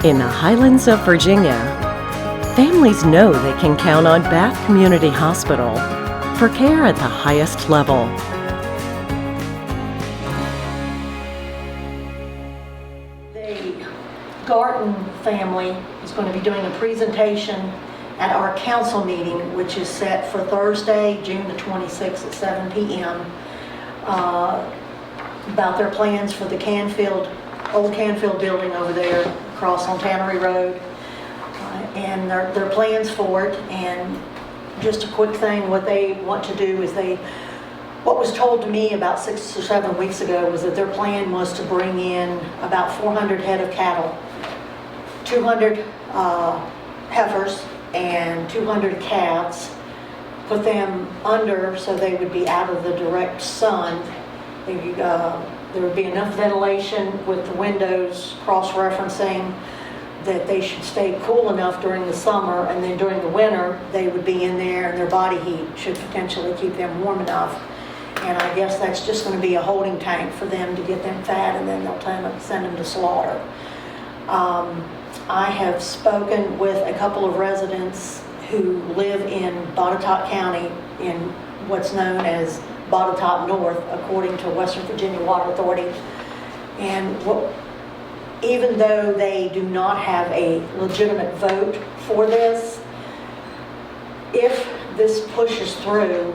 In the Highlands of Virginia, families know they can count on Bath Community Hospital for care at the highest level. The Garten family is going to be doing a presentation at our council meeting, which is set for Thursday, June the 26th at 7 p.m. About their plans for the old Canfield building over there across on Tannery Road, and their plans for it. And just a quick thing, what they want to do is what was told to me about 6 or 7 weeks ago was that their plan was to bring in about 400 head of cattle, 200 heifers and 200 calves, put them under so they would be out of the direct sun. There would be enough ventilation with the windows cross-referencing that they should stay cool enough during the summer, and then during the winter they would be in there and their body heat should potentially keep them warm enough. And I guess that's just going to be a holding tank for them to get them fat, and then they'll send them to slaughter. I have spoken with a couple of residents who live in Botetourt County in what's known as Botetourt North, according to Western Virginia Water Authority. And even though they do not have a legitimate vote for this, if this pushes through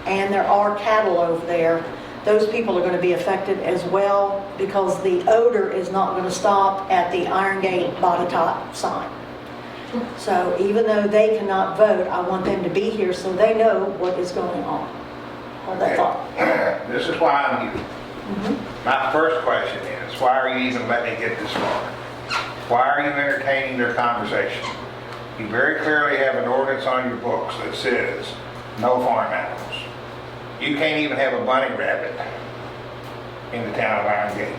and there are cattle over there, those people are going to be affected as well, because the odor is not going to stop at the Iron Gate Botetourt sign. So even though they cannot vote, I want them to be here so they know what is going on. That's all. This is why I'm here. My first question is, why are you even letting it get this far? Why are you entertaining their conversation? You very clearly have an ordinance on your books that says no farm animals. You can't even have a bunny rabbit in the town of Iron Gate.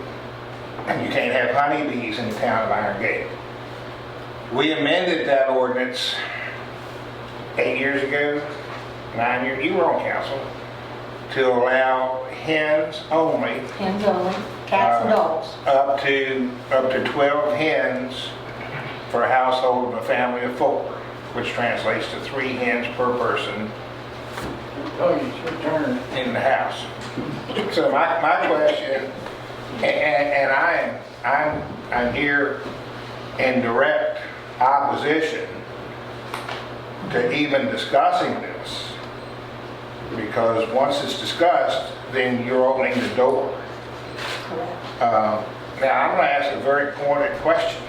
And you can't have honeybees in the town of Iron Gate. We amended that ordinance 8 years ago, 9 years, you were on council, to allow hens only. Hens only, cats and dogs. Up to 12 hens for a household of a family of 4, which translates to 3 hens per person. Oh, it's your turn. In the house. So my question, and I'm here in direct opposition to even discussing this, because once it's discussed, then you're opening the door. Correct. Now I'm going to ask a very pointed question,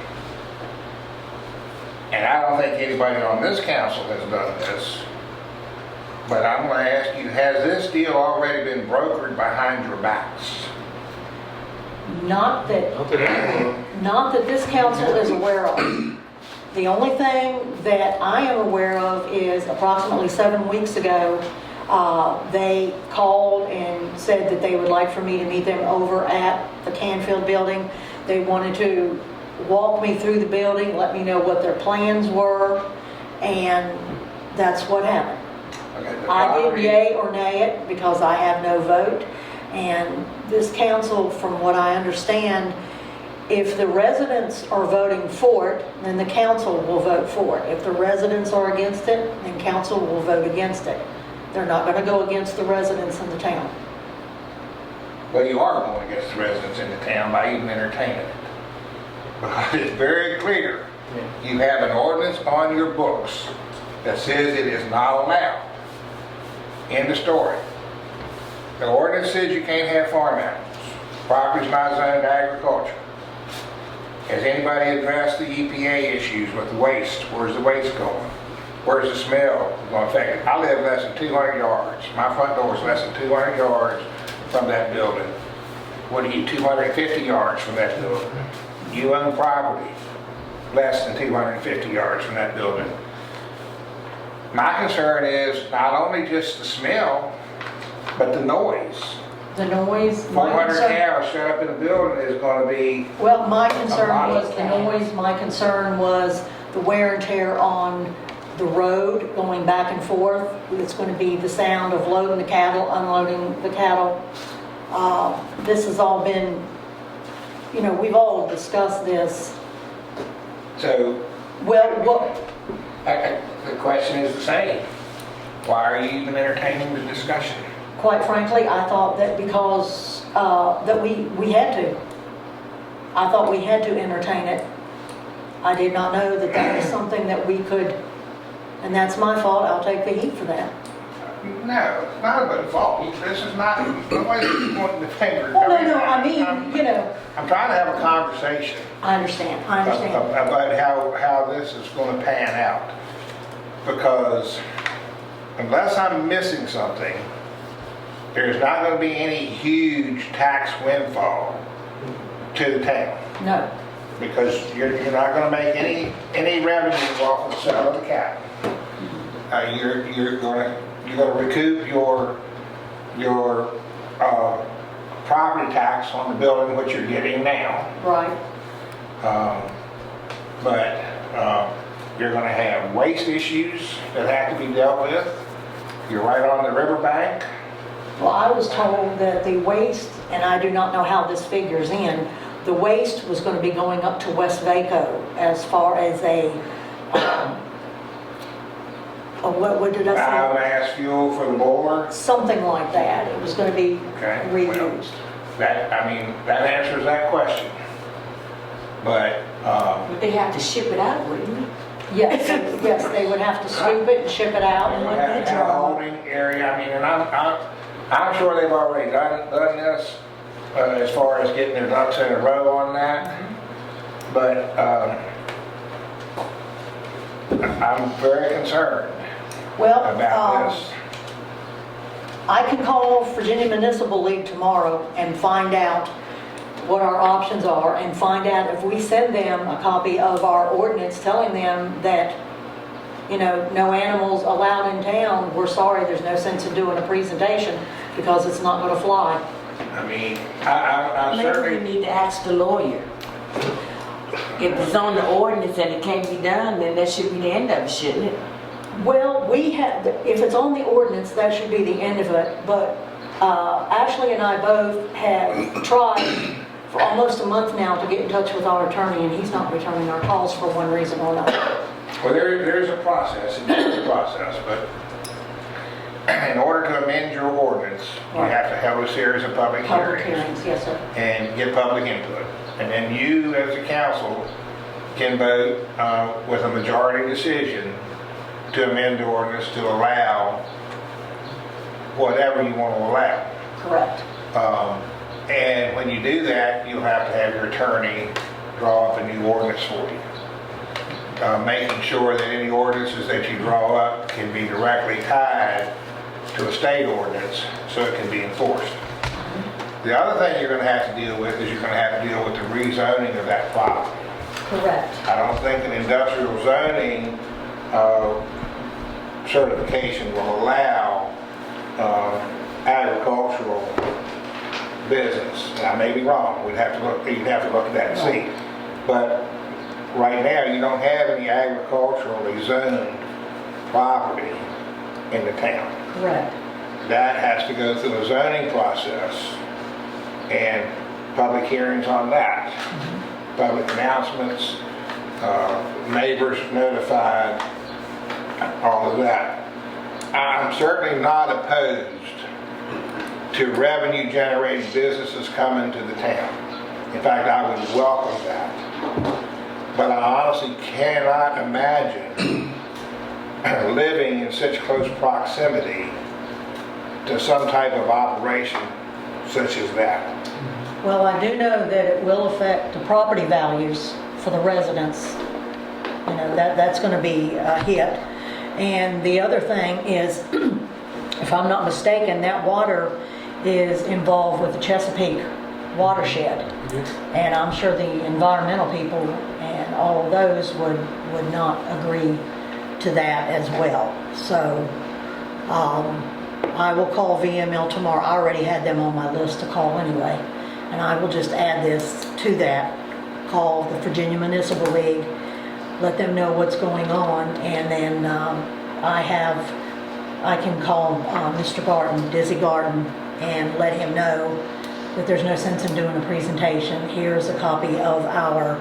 and I don't think anybody on this council has done this. But I'm going to ask you, has this deal already been brokered behind your backs? Not that this council is aware of. The only thing that I am aware of is approximately 7 weeks ago, they called and said that they would like for me to meet them over at the Canfield building. They wanted to walk me through the building, let me know what their plans were, and that's what happened. Okay, I didn't yay or nay it because I have no vote. And this council, from what I understand, if the residents are voting for it, then the council will vote for it. If the residents are against it, then council will vote against it. They're not going to go against the residents in the town. Well, you are going against the residents in the town by even entertaining it. Because it's very clear. You have an ordinance on your books that says it is not allowed. End of story. The ordinance says you can't have farm animals. Property's not zoned agriculture. Has anybody addressed the EPA issues with the waste? Where's the waste going? Where's the smell going to affect it? I live less than 200 yards. My front door is less than 200 yards from that building. What are you, 250 yards from that building? You own property less than 250 yards from that building. My concern is not only just the smell, but the noise. The noise. 400 cows shut up in a building is going to be. Well, my concern was the noise. My concern was the wear and tear on the road going back and forth. It's going to be the sound of loading the cattle, unloading the cattle. This has all been, we've all discussed this So, Well, what, the question is the same. Why are you even entertaining the discussion? quite frankly, I thought that because, that we had to. I thought we had to entertain it. I did not know that that was something that we could, and that's my fault, I'll take the heat for that. No, it's not about fault. This is not, nobody's pointing the finger. Well, no, I mean, you know, I'm trying to have a conversation I understand. about how this is going to pan out. Because unless I'm missing something, there's not going to be any huge tax windfall to the town. No, Because you're not going to make any revenue off of the sale of the cattle. You're going to recoup your property tax on the building, which you're getting now. right. But you're going to have waste issues that have to be dealt with. You're right on the riverbank. Well, I was told that the waste, and I do not know how this figures in, the waste was going to be going up to West Vaco as far as what did I Biomass fuel for the boiler. say? Something like that. It was going to be Okay, reused. That answers that question. But But they have to ship it out, wouldn't they? Yes, yes, they would have to scoop it and ship it out and let have it a dry. holding area. I mean, and I'm sure they've already done this as far as getting their ducks in a row on that. But I'm very concerned Well, about this. I can call Virginia Municipal League tomorrow and find out what our options are and find out if we send them a copy of our ordinance telling them that, you know, no animals allowed in town, we're sorry, there's no sense in doing a presentation because it's not going to fly. I mean, I Maybe we certainly, need to ask the lawyer. If it's on the ordinance and it can't be done, then that should be the end of it, shouldn't it? Well, if it's on the ordinance, that should be the end of it, but Ashley and I both have tried for almost a month now to get in touch with our attorney, and he's not returning our calls for one reason or another. well, there's a process, it's a process, but in order to amend your ordinance, you have to have a series of public Public hearings hearings, yes, sir. and get public input. And then you, as a council, can vote with a majority decision to amend the ordinance to allow whatever you want to allow. Correct. And when you do that, you'll have to have your attorney draw up a new ordinance for you. Making sure that any ordinances that you draw up can be directly tied to a state ordinance so it can be enforced. The other thing you're going to have to deal with is you're going to have to deal with the rezoning of that property. Correct. I don't think an industrial zoning certification will allow agricultural business. And I may be wrong. You'd have to look at that and see. But right now, you don't have any agriculturally zoned property in the town. Correct. That has to go through a zoning process and public hearings on that. Public announcements, neighbors notified, all of that. I'm certainly not opposed to revenue generating businesses coming to the town. In fact, I would welcome that. But I honestly cannot imagine living in such close proximity to some type of operation such as that. Well, I do know that it will affect the property values for the residents. You know, that's going to be a hit. And the other thing is, if I'm not mistaken, that water is involved with the Chesapeake watershed. And I'm sure the environmental people and all of those would not agree to that as well. So I will call VML tomorrow. I already had them on my list to call anyway. And I will just add this to that. Call the Virginia Municipal League, let them know what's going on, and then I can call Mr. Garten, Dizzy Garten, and let him know that there's no sense in doing a presentation. Here's a copy of our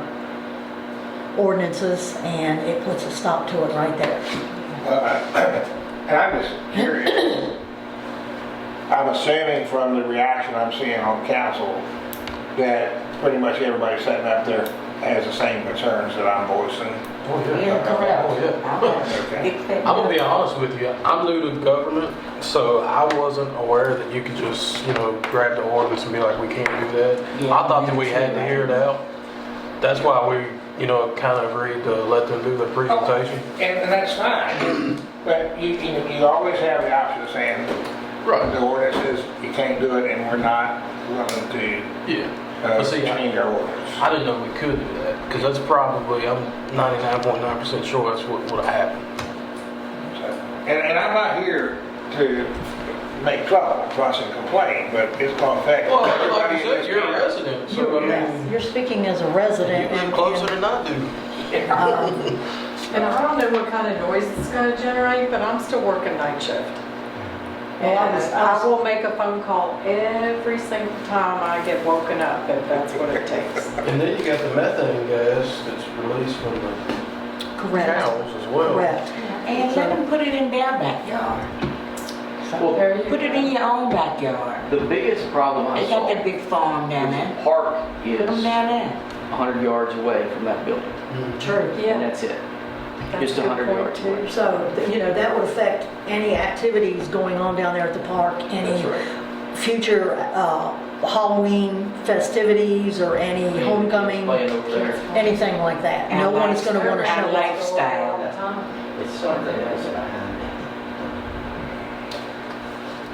ordinances, and it puts a stop to it right there. And I'm just curious. I'm assuming from the reaction I'm seeing on council that pretty much everybody sitting up there has the same concerns that I'm voicing. Oh, yeah. Yeah, correct. Oh, yeah. Okay. I'm gonna be honest with you. I'm new to government, so I wasn't aware that you could just, grab the ordinance and be like, we can't do that. Yeah, I thought that we had to that's hear it out. That's why we, kind of agreed to let them do the presentation. And that's fine, but you always have the option of saying, the ordinance says you can't do it and we're not willing to Yeah. But see, change our ordinance. I didn't know we could do that, because that's probably, I'm 99.9% sure that's what would have happened. And I'm not here to make trouble, fuss and complain, but it's going to affect Well, like everybody you in said, this you're a town. resident, so I mean, You're speaking as a resident. you live closer than I do. And I don't know what kind of noise it's gonna generate, but I'm still working night shift. Well, I And was- I will make a phone call every single time I get woken up, if that's what it takes. And then you got the methane gas that's released from the Correct, cows as well. correct. And let them put it in their backyard. So, There you Put it in your own backyard. The biggest problem I They saw got that big farm down is there. the park Put them is down there. 100 yards away from that building, true. and Yeah, that's it. that's Just a good 100 point yards too. away. So, that would affect any activities going on down there at the park, any That's right. future Halloween festivities or any homecoming, Playing over there. anything like that. No one is going to want to Our show up. lifestyle. It's something else behind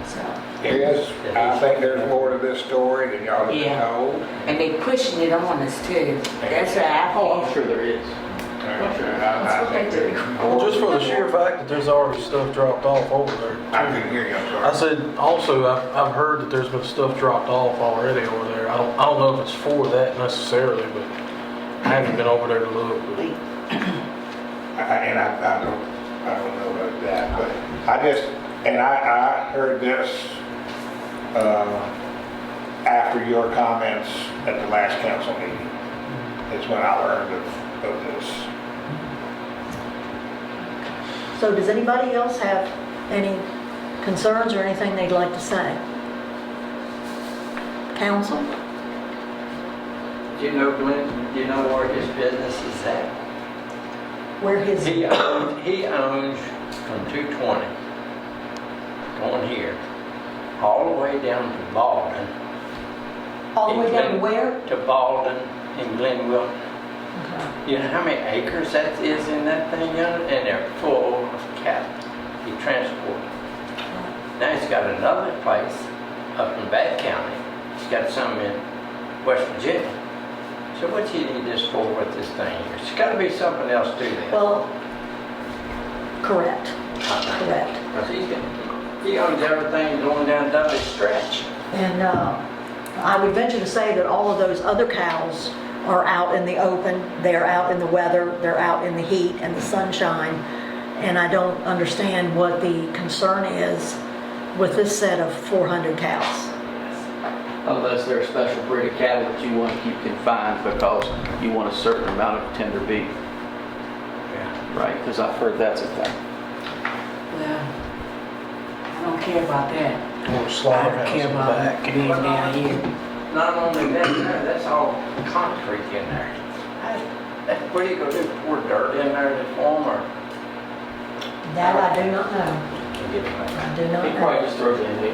So, Yes, I think there's more to this story than y'all have been Yeah. told. And they pushing it on us too. That's right. it. Oh, I'm sure there is. That's what they do. Well, just for the sheer fact that there's already stuff dropped off over there. I couldn't hear you, I'm I sorry. said, also, I've heard that there's been stuff dropped off already over there. I don't know if it's for that necessarily, but I haven't been over there to look. But I don't know about that, but I heard this after your comments at the last council meeting. It's when I learned of this. so does anybody else have any concerns or anything they'd like to say? Council? Do you know, Glenn, do you know where his business is at? Where his, He owns from 220, going here, all the way down to Baldwin. all the way down to where? To Baldwin in Glenville. You know how many acres that is in that thing, and they're full of cattle. He transports. Now he's got another place up in Bath County. He's got some in West Virginia. So what do you need this for with this thing here? There's got to be something else to this. Well, correct, correct. Because he owns everything going down Dudley Stretch. And I would venture to say that all of those other cows are out in the open, they're out in the weather, they're out in the heat and the sunshine. And I don't understand what the concern is with this set of 400 cows. Unless they're a special breed of cattle that you want to keep confined because you want a certain amount of tender beef. Yeah. Right, because I've heard that's a thing. Well, I don't care about that. or I slaughterhouse don't in care the about back. being down here. Not only that, no, that's all concrete in there. What are you gonna do, pour dirt in there to form, or? That I do not know. I do not He know. probably just throws it in the